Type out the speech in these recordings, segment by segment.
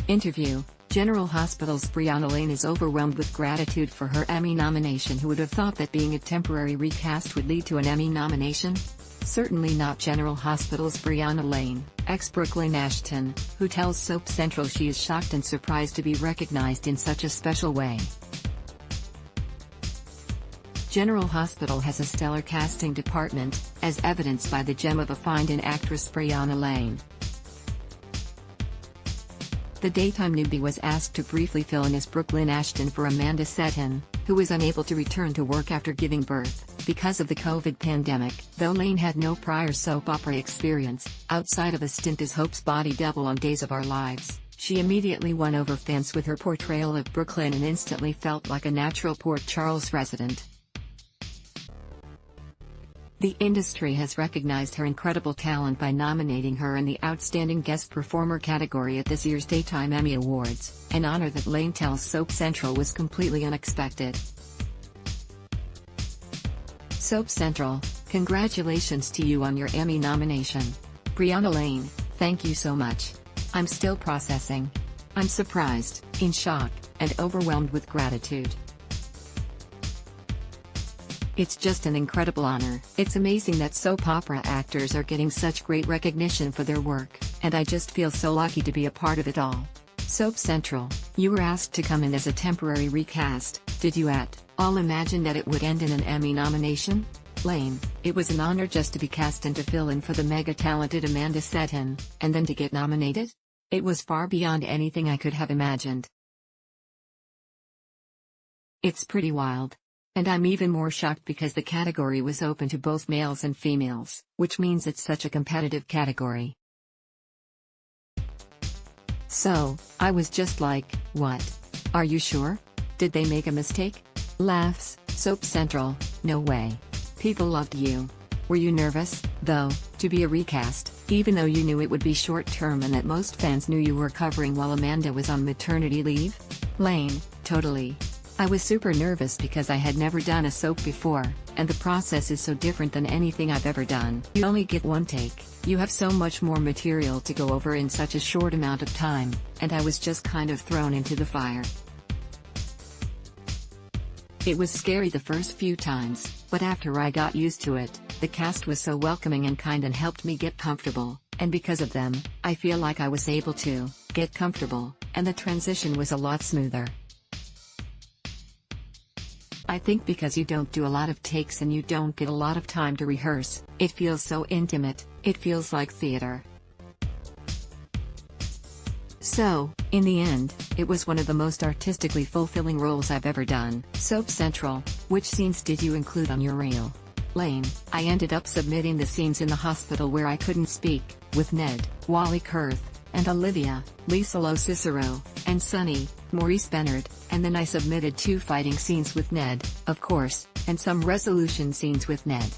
Interview: General Hospital's Briana Lane is overwhelmed with gratitude for her Emmy nomination. Who would have thought that being a temporary recast would lead to an Emmy nomination? Certainly not General Hospital's Briana Lane, ex-Brooklyn Ashton, who tells Soap Central she is shocked and surprised to be recognized in such a special way. General Hospital has a stellar casting department, as evidenced by the gem of a find in actress Briana Lane. The daytime newbie was asked to briefly fill in as Brooklyn Ashton for Amanda Setton, who was unable to return to work after giving birth, because of the COVID pandemic. Though Lane had no prior soap opera experience, outside of a stint as Hope's body double on Days of Our Lives, she immediately won over fans with her portrayal of Brooklyn and instantly felt like a natural Port Charles resident. The industry has recognized her incredible talent by nominating her in the Outstanding Guest Performer category at this year's Daytime Emmy Awards, an honor that Lane tells Soap Central was completely unexpected. Soap Central: congratulations to you on your Emmy nomination. Briana Lane: thank you so much. I'm still processing. I'm surprised, in shock, and overwhelmed with gratitude. It's just an incredible honor. It's amazing that soap opera actors are getting such great recognition for their work, and I just feel so lucky to be a part of it all. Soap Central: you were asked to come in as a temporary recast. Did you at all imagine that it would end in an Emmy nomination? Lane: it was an honor just to be cast and to fill in for the mega-talented Amanda Setton, and then to get nominated? It was far beyond anything I could have imagined. It's pretty wild. And I'm even more shocked because the category was open to both males and females, which means it's such a competitive category. So, I was just like, what? Are you sure? Did they make a mistake? Laughs: Soap Central: no way. People loved you. Were you nervous, though, to be a recast, even though you knew it would be short-term and that most fans knew you were covering while Amanda was on maternity leave? Lane: totally. I was super nervous because I had never done a soap before, and the process is so different than anything I've ever done. You only get one take, you have so much more material to go over in such a short amount of time, and I was just kind of thrown into the fire. It was scary the first few times, but after I got used to it, the cast was so welcoming and kind and helped me get comfortable, and because of them, I feel like I was able to get comfortable, and the transition was a lot smoother. I think because you don't do a lot of takes and you don't get a lot of time to rehearse, it feels so intimate, it feels like theater. So, in the end, it was one of the most artistically fulfilling roles I've ever done. Soap Central: which scenes did you include on your reel? Lane: I ended up submitting the scenes in the hospital where I couldn't speak, with Ned, Wally Kurth, and Olivia, Lisa Lo Cicero, and Sonny, Maurice Bennard, and then I submitted 2 fighting scenes with Ned, of course, and some resolution scenes with Ned.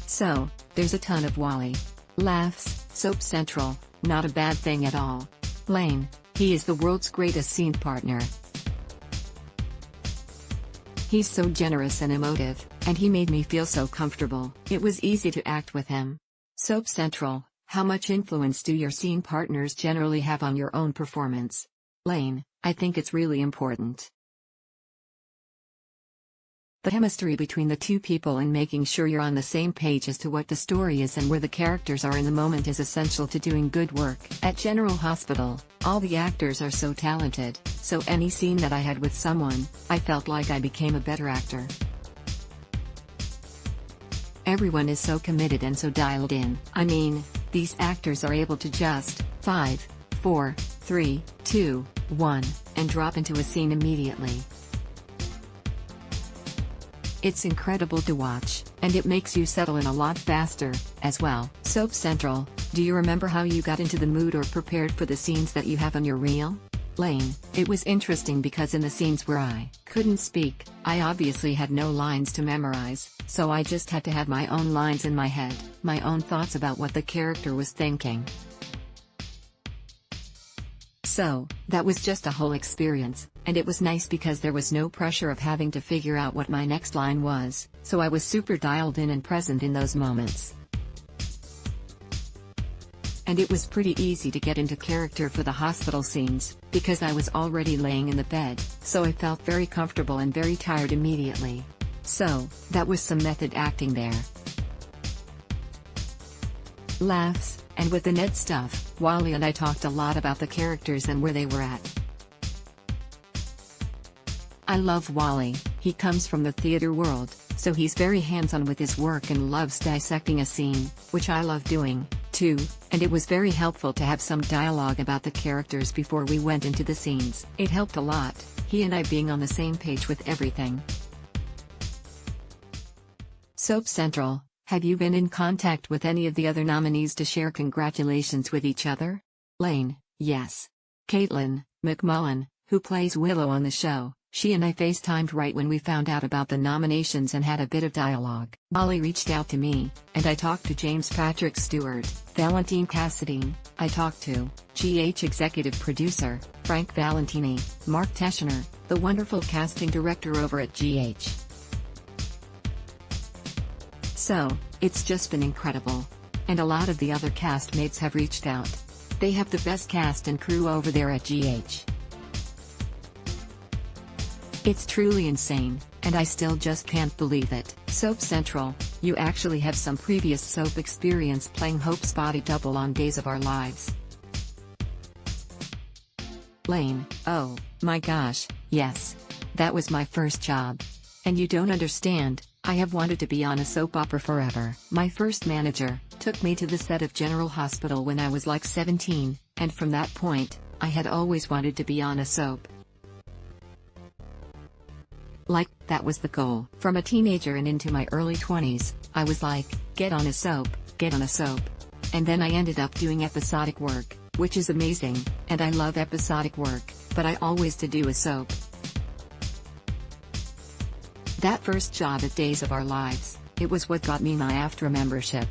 So, there's a ton of Wally. Laughs: Soap Central: not a bad thing at all. Lane: he is the world's greatest scene partner. He's so generous and emotive, and he made me feel so comfortable. It was easy to act with him. Soap Central: how much influence do your scene partners generally have on your own performance? Lane: I think it's really important. The chemistry between the two people and making sure you're on the same page as to what the story is and where the characters are in the moment is essential to doing good work. At General Hospital, all the actors are so talented, so any scene that I had with someone, I felt like I became a better actor. Everyone is so committed and so dialed in. I mean, these actors are able to just 5, 4, 3, 2, 1, and drop into a scene immediately. It's incredible to watch, and it makes you settle in a lot faster, as well. Soap Central: do you remember how you got into the mood or prepared for the scenes that you have on your reel? Lane: it was interesting because in the scenes where I couldn't speak, I obviously had no lines to memorize, so I just had to have my own lines in my head, my own thoughts about what the character was thinking. So, that was just a whole experience, and it was nice because there was no pressure of having to figure out what my next line was, so I was super dialed in and present in those moments. and it was pretty easy to get into character for the hospital scenes, because I was already laying in the bed, so I felt very comfortable and very tired immediately. So, that was some method acting there. Laughs, and with the Ned stuff, Wally and I talked a lot about the characters and where they were at. I love Wally, he comes from the theater world, so he's very hands-on with his work and loves dissecting a scene, which I love doing, too, and it was very helpful to have some dialogue about the characters before we went into the scenes. It helped a lot, he and I being on the same page with everything. Soap Central, have you been in contact with any of the other nominees to share congratulations with each other? Lane, yes. Caitlin McMullen, who plays Willow on the show, she and I FaceTimed right when we found out about the nominations and had a bit of dialogue. Molly reached out to me, and I talked to James Patrick Stewart, Valentine Cassadine, I talked to GH executive producer, Frank Valentini, Mark Teschner, the wonderful casting director over at GH. So, it's just been incredible. And a lot of the other castmates have reached out. They have the best cast and crew over there at GH. It's truly insane, and I still just can't believe it. Soap Central, you actually have some previous soap experience playing Hope's body double on Days of Our Lives. Lane, oh, my gosh, yes. That was my first job. And you don't understand, I have wanted to be on a soap opera forever. My first manager took me to the set of General Hospital when I was like 17, and from that point, I had always wanted to be on a soap. Like, that was the goal. From a teenager and into my early 20s, I was like, get on a soap, get on a soap. And then I ended up doing episodic work, which is amazing, and I love episodic work, but I always to do a soap. That first job at Days of Our Lives, it was what got me my AFTRA membership.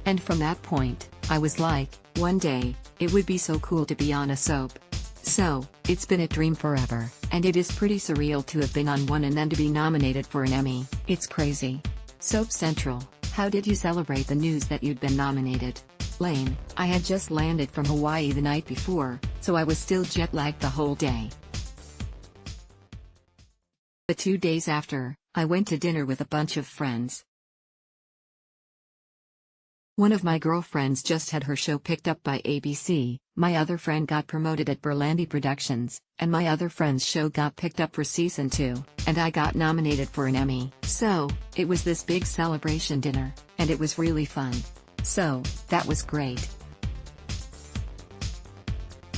And from that point, I was like, one day, it would be so cool to be on a soap. So, it's been a dream forever, and it is pretty surreal to have been on one and then to be nominated for an Emmy. It's crazy. Soap Central, how did you celebrate the news that you'd been nominated? Lane, I had just landed from Hawaii the night before, so I was still jet-lagged the whole day. The 2 days after, I went to dinner with a bunch of friends. One of my girlfriends just had her show picked up by ABC, my other friend got promoted at Berlanti Productions, and my other friend's show got picked up for season 2, and I got nominated for an Emmy. So, it was this big celebration dinner, and it was really fun. So, that was great.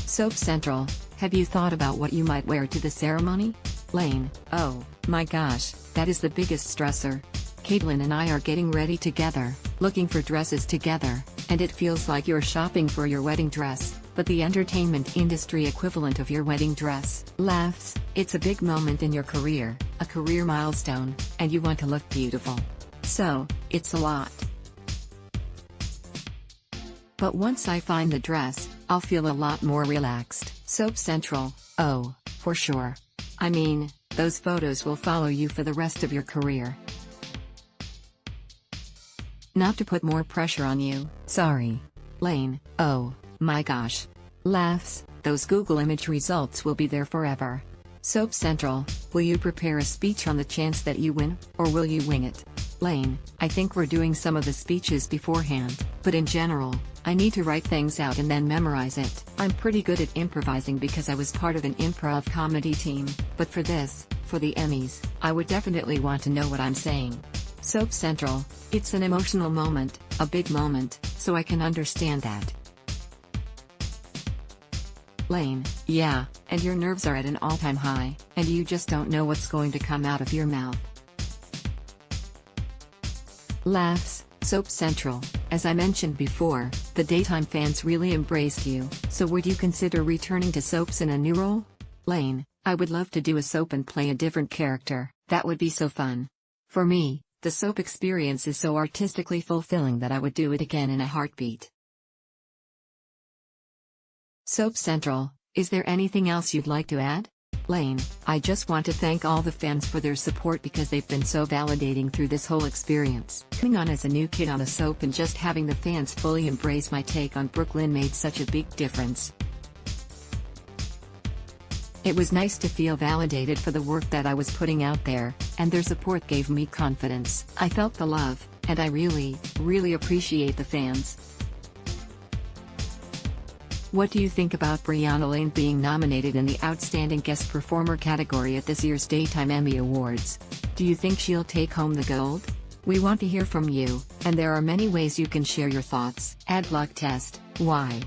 Soap Central, have you thought about what you might wear to the ceremony? Lane, oh, my gosh, that is the biggest stressor. Caitlin and I are getting ready together, looking for dresses together, and it feels like you're shopping for your wedding dress, but the entertainment industry equivalent of your wedding dress. Laughs, it's a big moment in your career, a career milestone, and you want to look beautiful. So, it's a lot. But once I find the dress, I'll feel a lot more relaxed. Soap Central, oh, for sure. I mean, those photos will follow you for the rest of your career. Not to put more pressure on you, sorry. Lane, oh, my gosh. Laughs, those Google image results will be there forever. Soap Central, will you prepare a speech on the chance that you win, or will you wing it? Lane, I think we're doing some of the speeches beforehand, but in general, I need to write things out and then memorize it. I'm pretty good at improvising because I was part of an improv comedy team, but for this, for the Emmys, I would definitely want to know what I'm saying. Soap Central, it's an emotional moment, a big moment, so I can understand that. Lane, yeah, and your nerves are at an all-time high, and you just don't know what's going to come out of your mouth. Laughs, Soap Central, as I mentioned before, the daytime fans really embraced you, so would you consider returning to soaps in a new role? Lane, I would love to do a soap and play a different character, that would be so fun. For me, the soap experience is so artistically fulfilling that I would do it again in a heartbeat. Soap Central, is there anything else you'd like to add? Lane, I just want to thank all the fans for their support because they've been so validating through this whole experience. Coming on as a new kid on a soap and just having the fans fully embrace my take on Brooklyn made such a big difference. It was nice to feel validated for the work that I was putting out there, and their support gave me confidence. I felt the love, and I really appreciate the fans. What do you think about Briana Lane being nominated in the Outstanding Guest Performer category at this year's Daytime Emmy Awards? Do you think she'll take home the gold? We want to hear from you, and there are many ways you can share your thoughts. Ad block test, why?